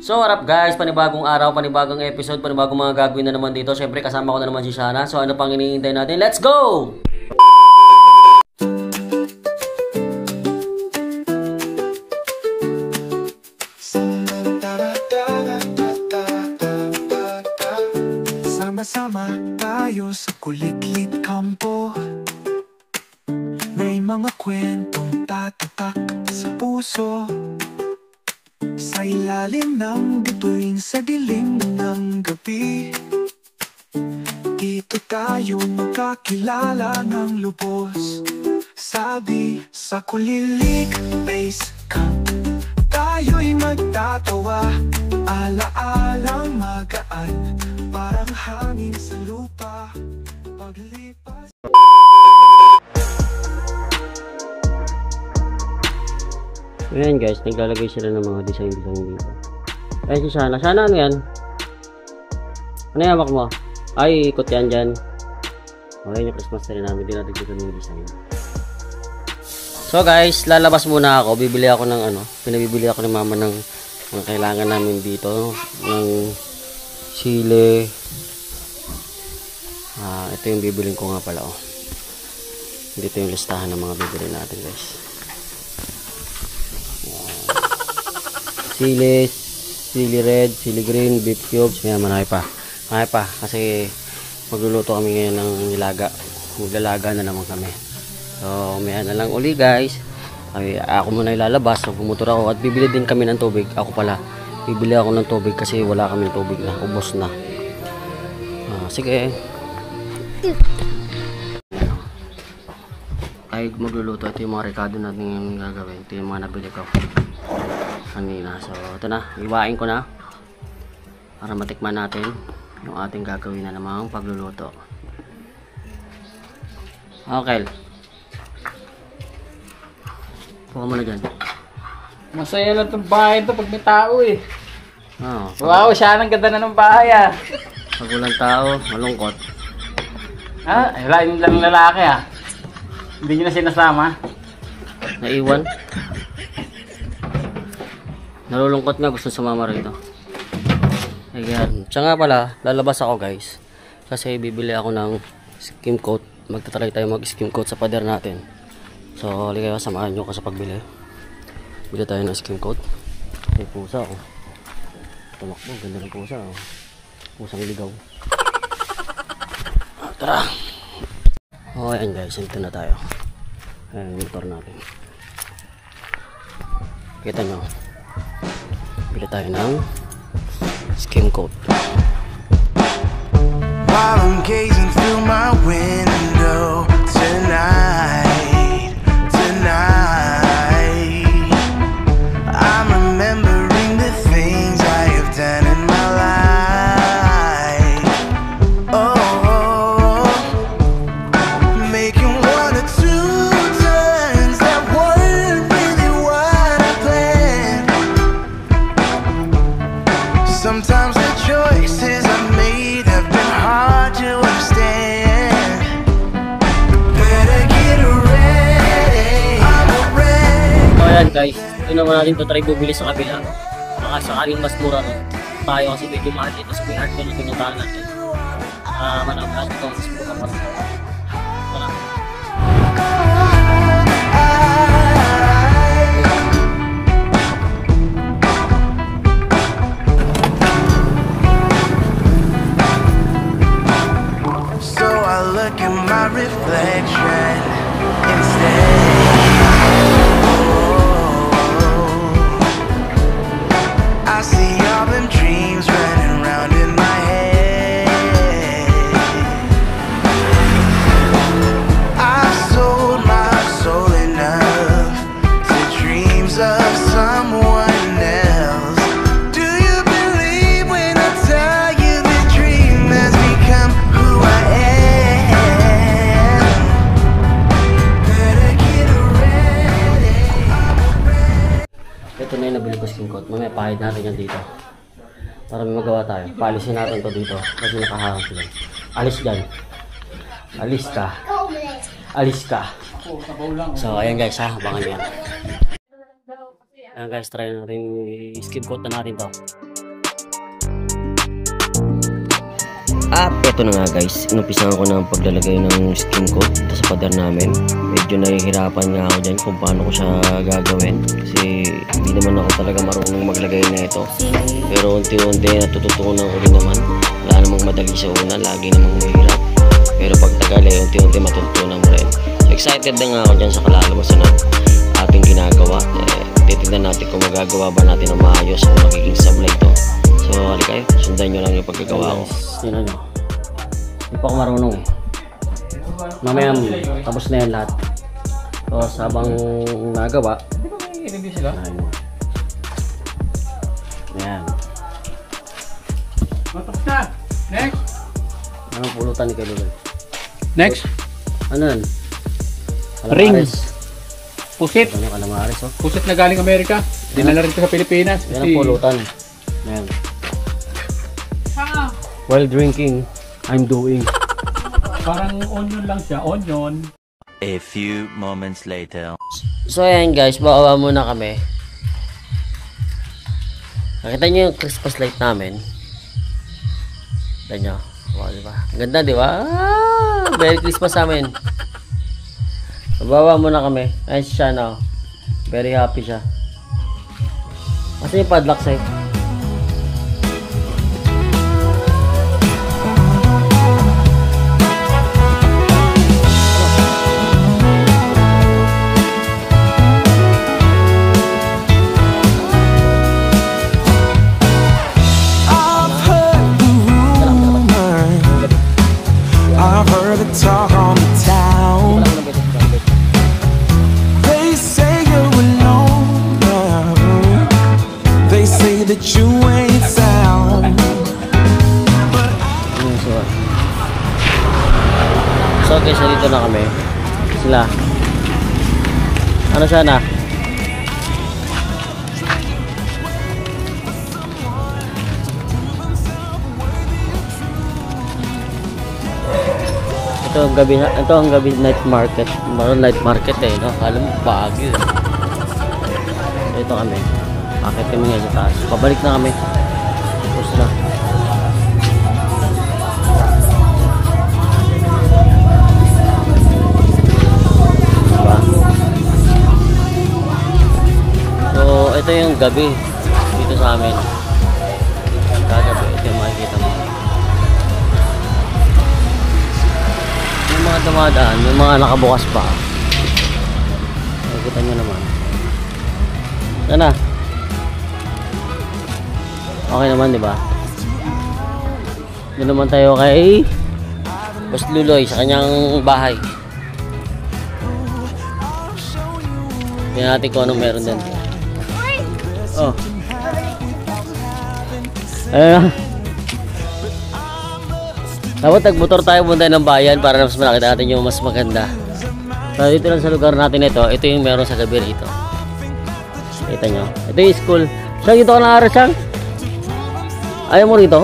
So what up guys, panibagong araw, panibagong episode, panibagong mga gagawin na naman dito. Siyempre kasama ko na naman si Shana. So ano pang hinihintay natin? Let's go! Sama-sama tayo sa kulit-lit kampo. May mga kwentong tatatak sa puso. Sa ilalim ng bituin, sa dilim ng gabi, dito tayo magkakilala ng lubos. Sabi sa kulilik base camp, tayo'y magtatawa. Ala-alang magaan, parang hangin sa lupa paglipas. Ayan guys, naglalagay sila ng mga design dito. Ayan si Shana. Shana, ano yan? Ano yung hamak mo? Ay, ikot yan dyan. Okay, yung Christmas tree namin. Di natin dito yung design. So guys, lalabas muna ako. Bibili ako ng ano. Pinabibili ako ni mama ng mga kailangan namin dito. Ng sili. Ito yung bibiling ko nga pala. Oh. Dito yung listahan ng mga bibili natin guys. Sili red, sili green, beef cubes. Ayan, marami pa. Kasi magluluto kami ngayon ng nilaga. Maglalaga na naman kami. So, may na lang uli guys. Ako muna ilalabas. So, pumutor ako. At bibili din kami ng tubig. Ako pala. Bibili ako ng tubig kasi wala kami ng tubig na. Ubos na. Sige. Ay, magluluto. Ito yung mga rekado natin gagawin. Ito yung mga nabili ko kanina. So ito na, iwain ko na para matikman natin yung ating gagawin na namang pagluluto. Okay, puka mo na dyan. Masaya na itong bahay ito pag may tao eh. Wow, siya ang ganda na ng bahay ah. Pag walang tao, malungkot. Wala yung lang lalaki ah. Hindi nyo na sinasama. Naiwan. Nalulungkot nga, gusto sumama rito. Ayan. Siya nga pala, lalabas ako guys. Kasi bibili ako ng skim coat. Magtatry tayo mag skim coat sa pader natin. So, halika kayo, samahan nyo ko sa pagbili. Bili tayo ng skim coat. May pusa oh. Tumakbo, ganda ng pusa oh. Pusang ligaw. Tara! Oh, ayan guys, ito na tayo. Ayan yung motor natin. Kita nyo. Bili tayo ng skim coat. While I'm gazing through my window tonight, I'm remembering the things I have done in my life. Oh, making one or two turns that weren't really what I planned. Sometimes the choices I've made have been hard to understand. Better get ready, I'm ready. So ayan guys, ito naman natin ito try bumili sa kabila. Baka sakaling mas mura no tayo kasi medyo mahal dito sa Pilar ko na pinuntahan natin. Manang ito mas mura pa. Tara. So I look at my reflection instead. I see all them dreams running round in my head. I've sold my soul enough to dreams of someone else. Do you believe when I tell you the dream has become who I am? Better get ready. Ito na yung nabili ko skin coat. Mamaya pahid natin yan dito. Para may magawa tayo. Paalisin natin to dito. Kasi nakaharang sila. Alis dyan. Alis ka. Alis ka. So ayan guys ha. Abangan yan. Ayan guys. Try natin. I-skin coat na natin to. At eto na nga guys, inumpisahan ko na ang paglalagay ng skin coat dito sa pader namin. Medyo nahihirapan nga ako dyan kung paano ko siya gagawin, kasi hindi naman ako talaga marunong maglagay na ito. Pero unti-unti natututunan ko rin naman. Wala namang madali sa una, lagi namang mahirap. Pero pag tagal unti-unti matutunan mo rin. So excited na nga ako dyan sa kalalabasan ng ating ginagawa. Titignan natin kung magagawa ba natin ng maayos o magiging sablay ito. So halika kayo, sundan nyo lang yung pagkagawa ko. Yun ano, hindi pa ako marunong eh. Mamaya tapos na yan lahat. So habang nagawa, Hindi sila. ayan. Matapos na. Next. Anong pulutan ni Kaluloy? Next. Ano yan? Ring. Calamares. Pusit. Ano yung calamares oh? Pusit na galing Amerika. Dinala rin ito sa Pilipinas. Yan ang pulutan. Ayan. While drinking, I'm doing. Parang onion lang siya. Onion. A few moments later. So ayan guys, bawa muna kami. Nakita nyo yung Christmas light namin. Nakita nyo? Wow, diba? Ganda, diba? Ah, Merry Christmas sa amin. Bawa muna kami. Ayun siya na. Very happy siya. Kasi yung padlock sa'yo. I've heard the talk on the town. They say you're alone now. They say that you ain't sound. So guys, dito na kami. Sila. Ano siya na? Ito ang gabi night market. Night market eh, no? Alam mo, Baguio. Ito kami. Akit kami nga sa taas. Pabalik na kami. Tapos na. Diba? So, ito yung gabi dito sa amin. Kagabi, ito yung makikita mo. Yung mga dumadaan, yung mga nakabukas pa. Nakikita nyo naman. Sana. Okay naman, di ba? Doon naman tayo kay Boss Luloy sa kanyang bahay. Tingnan natin kung anong meron din. Oh. Ayun. Dapat nagmotor tayo punta ng bayan para mas makita natin yung mas maganda. So dito lang sa lugar natin ito yung meron sa gabi rito. Kita nyo. Ito yung school. Siyang dito ka nang-aaral, Siyang? Ayaw mo rito?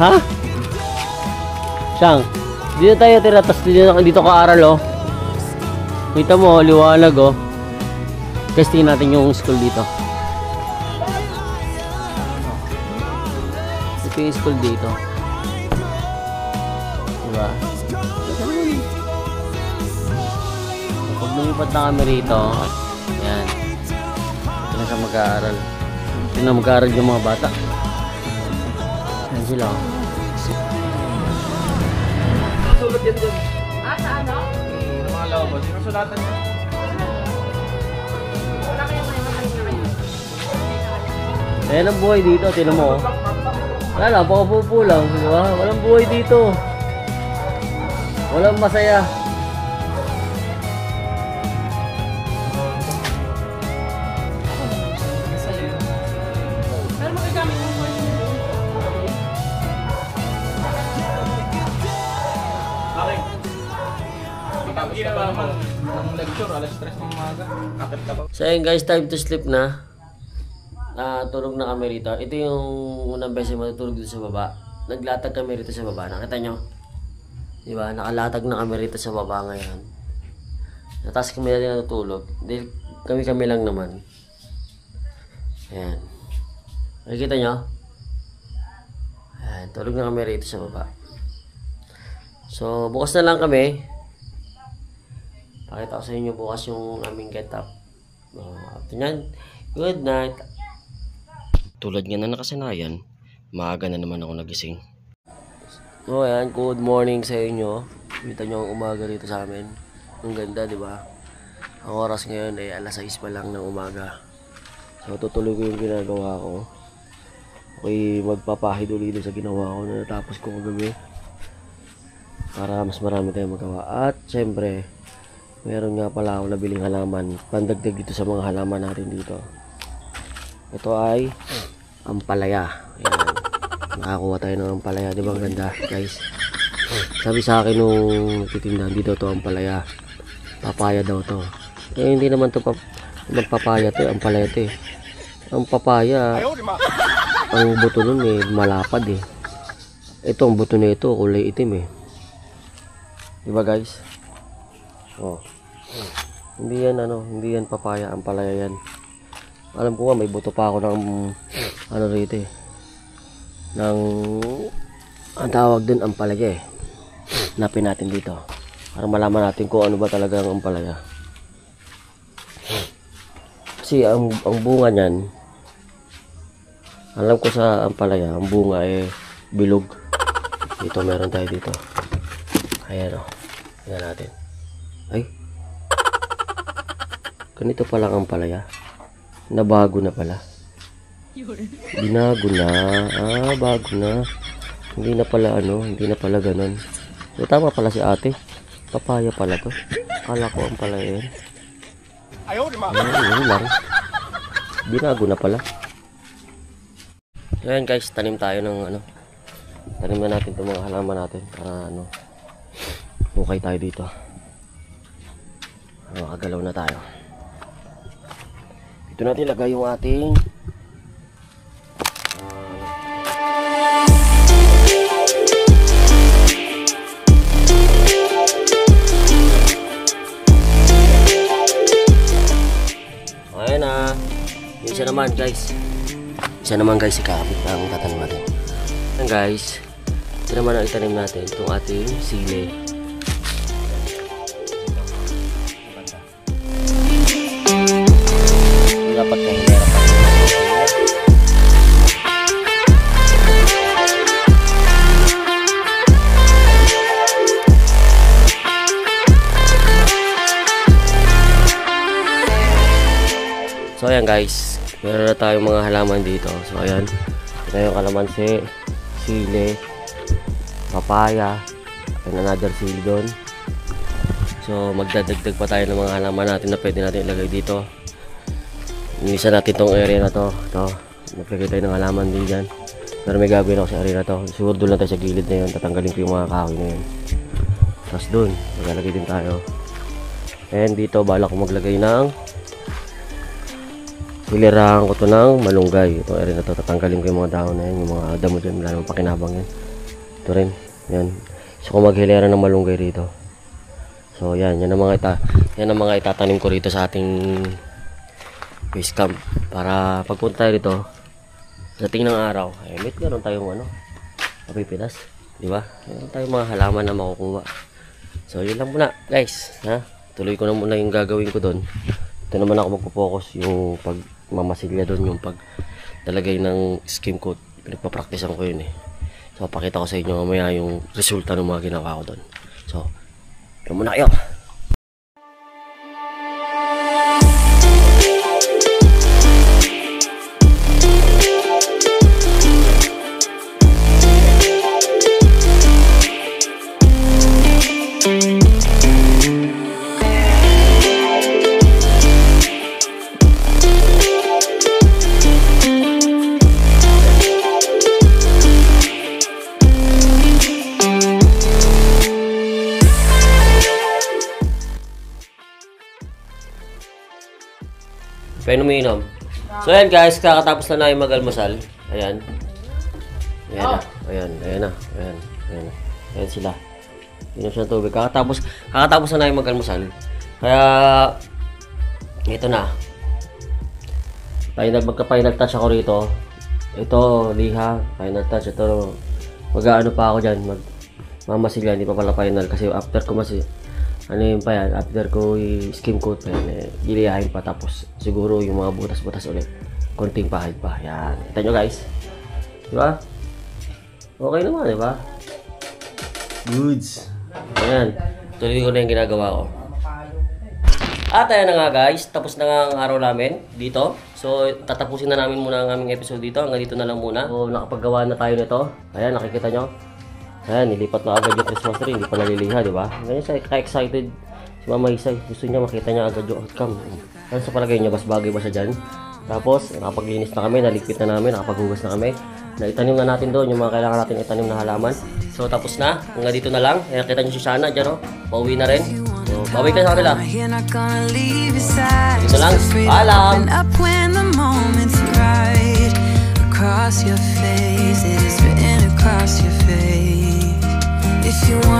Ha? Siyang, dito tayo tira, tapos dito ka aral oh. Kita mo, liwanag oh. Kasi tingnan natin yung school dito. Ito yung school dito. Diba? Pag lumipat na kami rito, yan. Ito na siya mag-aaral. Ito na mag-aaral yung mga bata. Yan sila. Sulat yan dyan. Sa ano? Yung mga lawabas. Yung sulatan niya. Wala kayong may mga kayo. Ayan ang buhay dito, tinan mo oh. Wala lang, paupo lang, diba? Walang buhay dito. Walang masaya. Pero magagamit yung phone mo. Okay. Tapos ginawa naman ng lecture, alas 3 ng umaga. Akit ka ba? So ayun guys, time to sleep na. Tulog na kami rito. Ito yung unang beses matutulog dito sa baba. Naglatag kami rito sa baba. Nakita nyo? Diba? Nakalatag na kami rito sa baba ngayon. Natas kami natin natutulog. Dahil kami lang naman. Ayan. Nakikita nyo? Ayan. Ayan, tulog na kami rito sa baba. So, bukas na lang kami. Pakita ko sa inyo bukas yung aming get up. After nyan, good night. Tulad nga na nakasanayan, maaga na naman ako nagising. So, ayan, good morning sa inyo. Kita nyo ang umaga rito sa amin. Ang ganda, di ba? Ang oras ngayon ay alas 6 pa lang ng umaga. So, tutuloy ko yung ginagawa ko. Okay, magpapahid ulit sa ginawa ko na natapos ko kagabi. Para mas marami tayong magawa. At, syempre, meron nga pala ako nabiling halaman. Pandagdag dito sa mga halaman natin dito. Ito ay ampalaya. Ayan. Nakakuha tayo ng ampalaya. Di ba ang ganda, guys? Sabi sa akin nung nagtitindahan dito to ampalaya. Papaya daw to. Eh, hindi naman to papaya to. Ampalaya to eh. Ang papaya, ang buto nun eh, malapad eh. Ito, ang buto nito, kulay itim eh. Diba guys? Oh. Hindi yan hindi yan papaya, ampalaya yan. Alam ko nga may buto pa ako ng rito eh. Ng ang tawag dun ampalaya eh. Hanapin natin dito para malaman natin kung ano ba talaga ang ampalaya. Kasi ang bunga niyan, alam ko sa ampalaya, ang bunga eh bilog. Dito meron tayo dito. Ayan o. Tingnan natin. Ay. Ganito pala ang ampalaya. Nabago na pala. Binago na. Bago na. Hindi na pala hindi na pala ganun. So, tama pala si ate. Papaya pala to. Akala ko ampalaya yan. Yun lang. Binago na pala. So, ayan guys, tanim tayo ng tanim na natin itong mga halaman natin para bukay tayo dito. Makagalaw na tayo. Dito natin ilagay yung ating ayan na. Isa naman guys, ikakapit na ang tatanim natin. Ayan guys, ito naman ang itanim natin, itong ating sili. Dapat na hinarap pa. So ayan guys, meron na tayong mga halaman dito. So ayan, ito yung kalamansi, sili, papaya, and another sili doon. So magdadagdag pa tayo ng mga halaman natin na pwede natin ilagay dito. Inisa natin tong area na to. Ito, naglagay tayo ng halaman din dyan. Pero may gagawin ako sa area na to. Siguro doon lang tayo sa gilid na yun. Tatanggalin ko yung mga kahoy na yun. Tapos doon, maglalagay din tayo. And dito, balak ko maglagay ng hilirahan ko to ng malunggay. Itong area na to, tatanggalin ko yung mga dahon na yun. Yung mga damo dyan, wala namang pakinabang yan. Ito rin, yan. So kung maghilera ng malunggay rito. So yan, yan ang mga itatanim ko rito sa ating base camp. Para pagpunta tayo dito, sa tingin ng araw, ay meron tayong mapipitas. Diba? Meron tayong mga halaman na makukuha. So yun lang muna guys. Tuloy ko na muna yung gagawin ko doon. Ito naman ako magpo-focus yung pagmamasilya doon, yung paglalagay ng skim coat. Pinagpa-practicean ko yun eh. So pakita ko sa inyo mamaya yung resulta ng mga ginawa ko doon. So yun muna kayo. Pwede umiinom. So ayan guys, kakatapos na namin mag-almusal. Ayan. Ayan na. Ayan. Ayan na. Ayan. Ayan. Ayan sila. Inom siya ng tubig. Kakatapos na namin mag-almusal. Kaya, ito na. Magka-final touch ako rito. Ito, liha. Final touch. Ito, mag-aano pa ako dyan, mamasiga, hindi pa pala final kasi after ko ano yun pa yan, after ko i-skim coat pa yan, giliyahin pa tapos siguro yung mga butas-butas ulit, konting pahid pa, yan, kita nyo guys, diba? Okay naman, diba? Goods. Ayan, tuloy ko na yung ginagawa ko. At ayan na nga guys, tapos na nga ang araw namin dito. So, tatapusin na namin muna ang aming episode dito. Hanggang dito na lang muna. So, nakapaggawa na tayo nito. Ayan, nakikita nyo. Ayan, nilipat na agad yung Christmas tree. Hindi pa naliliha, di ba? Ganyan siya, ka-excited. Si Mama Isay, gusto niya makita niya agad yung outcome. Ano sa palagay niya, mas bagay ba siya dyan? Tapos, nakapaglinis na kami, naligpit na namin, nakapaghugas na kami. Naitanim na natin doon yung mga kailangan natin itanim na halaman. So, tapos na. Hanggang dito na lang. Ayan, kita nyo si Shana dyan, oh. Pauwi na rin. So, pauwi ka sa kanila. Dito lang. Paalam! Across your face, it is written across your face. If you want